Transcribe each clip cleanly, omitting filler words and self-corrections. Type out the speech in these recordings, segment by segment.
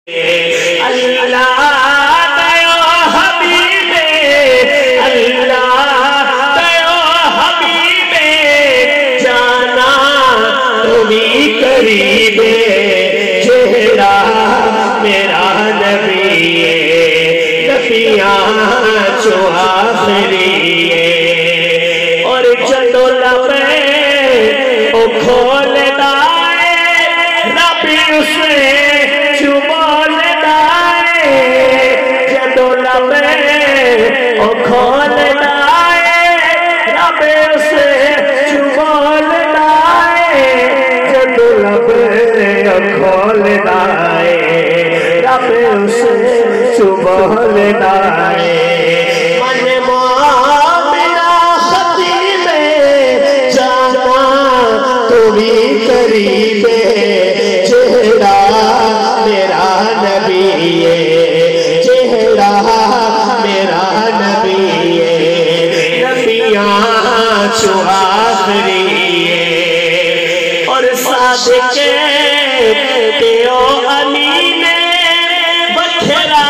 اللہ دیو حبیبے اللہ دیو حبیبے جانا تمہیں قریبے چہرہ میرا نبی نبیاں چو آخری اور جدو لبے او کھول دائے ربی اسے چبول دائے جدو لبے او کھول دائے ربی اسے چبول دائے جدو لبے او کھول دائے ربی اسے چبول دائے قریب چہرہ میرا نبی چہرہ میرا نبی نبیاں چو آخری اور صادق تیو امین بکھرا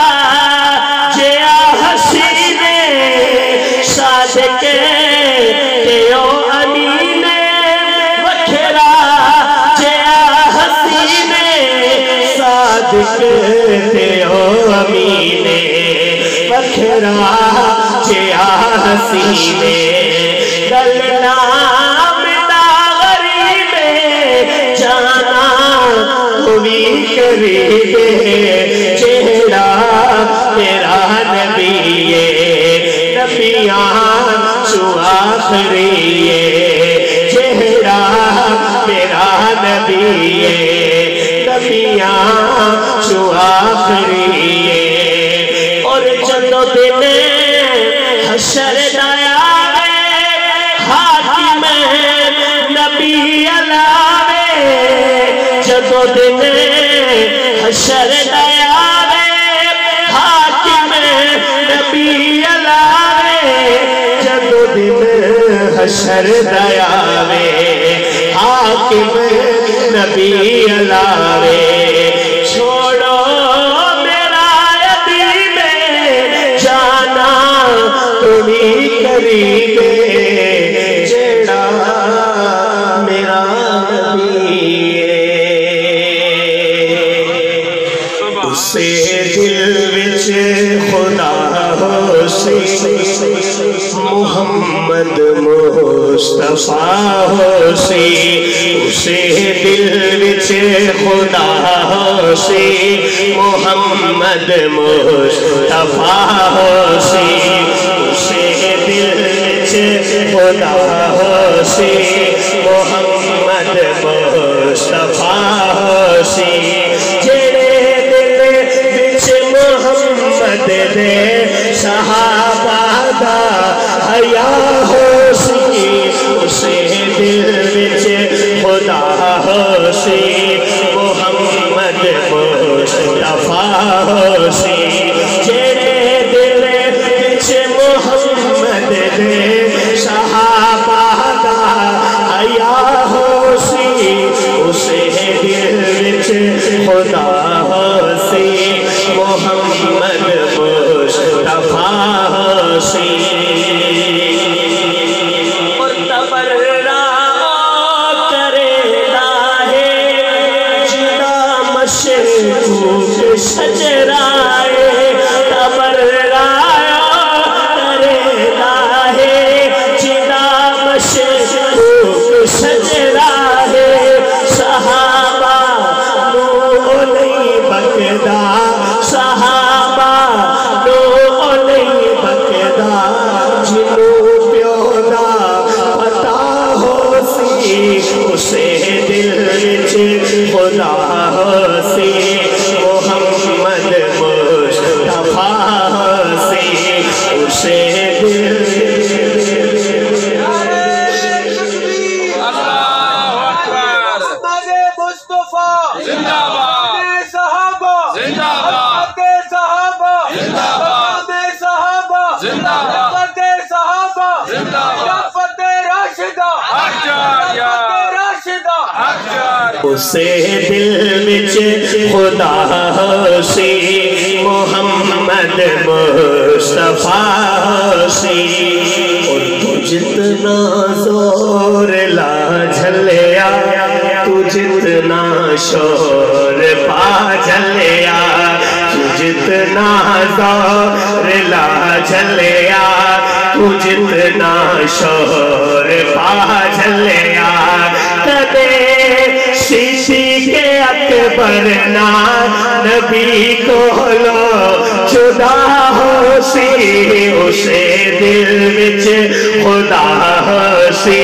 جیا حسین صادق تیو امین تیو امین بکھرا چیا حسین دلنا ملا غریب جانا تمہیں قریب چہرہ میرا نبی نبیاں چو آخری چہرہ میرا نبی نبیاں چو آخری اور جدو دن حشر دایا حاکم نبی علاوے جدو دن حشر دایا حاکم نبی علاوے جدو دن حشر دایا حاکم نبی علاوے چھوڑو میرا یتیم جانا تمہیں قریب چہرہ میرا نبی اسے دل وچ خدا ہو سی محمد مصطفیٰ ہو سی اسے دل وچ خدا ہو سی محمد مصطفیٰ ہو سی اسے دل وچ خدا ہو سی محمد مصطفیٰ ہو سی جڑے دل وچ محمد دے صحابہ دا حیا ہو سی اسے دل وچ خدا ہو سی محمد مصطفیٰ ہو سی جڑے دل وچ محمد دے صحابہ دا حیا ہو سی اسے دل وچ خدا ہو سی محمد مصطفیٰ ہو سی شجرائے تبرائے کریدا ہے جدا مشکوک شجرائے صحابہ نو نہیں بکدا صحابہ نو نہیں بکدا جنو پیو دا پتا ہو سی اسے دل وچ خدا ہو سی محمد مصطفیٰ ہو سی اسے دل اسے دل وچ خدا سی محمد مصطفیٰ سی اور تو جتنا زور لا جھلیا تو جتنا شور پا جھلیا تو جتنا زور لا جھلیا تو جتنا شور پا جھلیا کدے صدیق اکبر نا نبی کو لو جدا ہو سی اسے دل وچ خدا ہو سی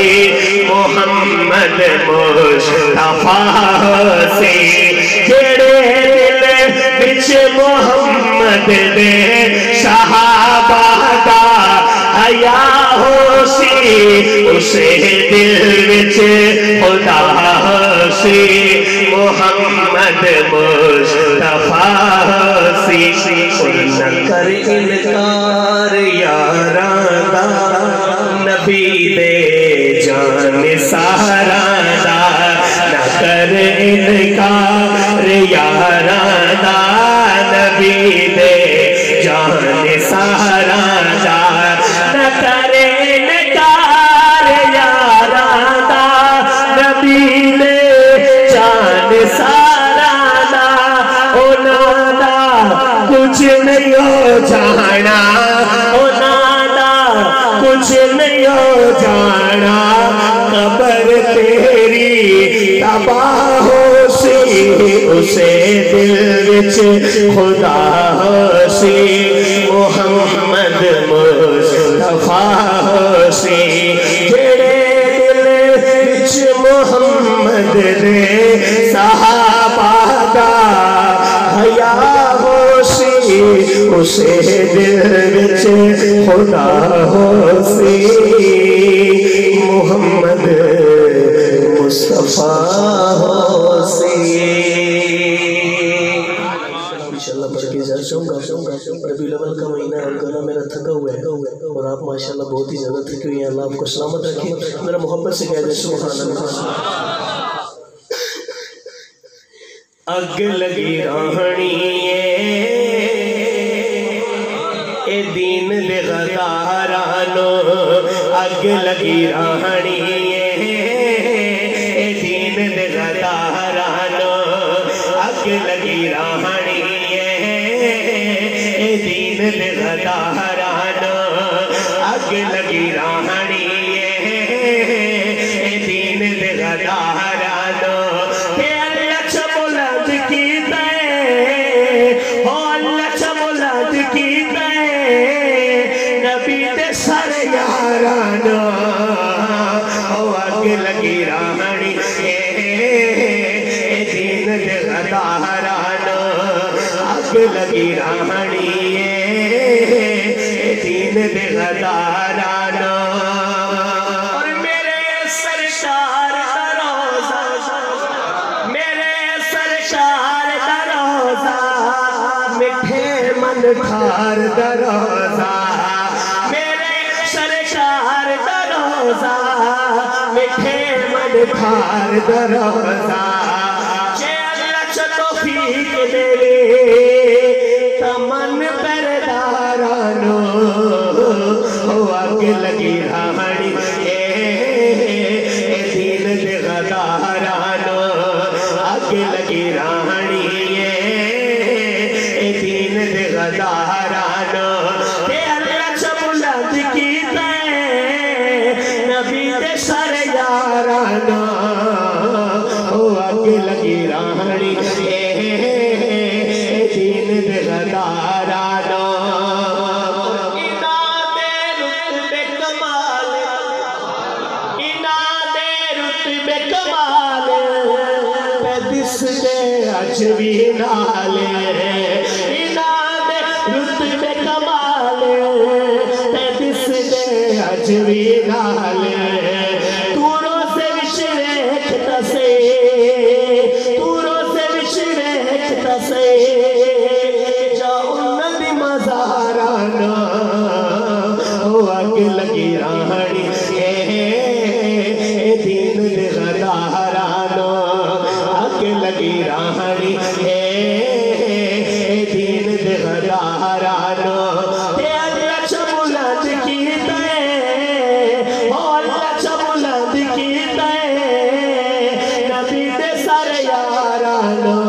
محمد مصطفیٰ سی جڑے دل وچ محمد دے صحابہ دا حیا ہو سی اسے دل وچ خدا ہو سی محمد مصطفیٰ سی نہ کر انکار یاراں دا نبی دے جان سہاراں دا نہ کر انکار یاراں دا نبی دے جان سہاراں دا نہ کر انکار یاراں دا نبی دے جان سہاراں دا انہاں دا کچھ نہیں ہو جانا انہاں دا کچھ نہیں ہو جانا قبر تیری تباہ ہو سی اسے دل وچ خدا ہو سی محمد مصطفیٰ سی جڑے دل وچ محمد دے صحابہ دا حیا ہو سی اسے دل وچ خدا ہو سی محمد مصطفیٰ ہو سی انشاءاللہ پڑھ کے جا چاہوں گا ربیع الاول کا مہینہ ہے گلا میرا تھکا ہوا ہے اور آپ ماشاءاللہ بہت ہی زیادہ تھکے ہوئے ہیں اللہ آپ کو سلامت رکھے میرا محبت سے کہہ دیں سبحان اللہ اگ لگی راہنی اے دین دے غدارانو اگ لگی راہنی اے دین دے غدارانو اگ لگی راہنی اے دین دے غدارانو اگ لگی راہنی اے دین دے غدارانو نبی دے سر یارانو اگ لگی راہنی اے دین دے غدارانو اگ لگی راہنی اے دین دے غدارانو اور میرے سرکار دا روزہ میرے سرکار دا روزہ مٹھے من کھار دا روزہ میرے سرکار دا روزہ مٹھے من کھار دا روزہ جے اللہ چا توفیق دے تمن پردارانو اگ لگی راہنی اے دین دے غدارانو اگ لگی راہنی اے دین دے غدارانو تے اللہ چا بلند کیتا ہے نبی دے سر یارانو اگ لگی راہنی اے دین دے غدارانو عجبی نالے اناد رتبے کمالے تیدس دے عجبی نالے توروں سے وشریک تسے توروں سے وشریک تسے جا انہ دی مزارانا اگ لگی راہنی اے دین دے غدارانو اگ لگی راہنی اے سارے یاراں نو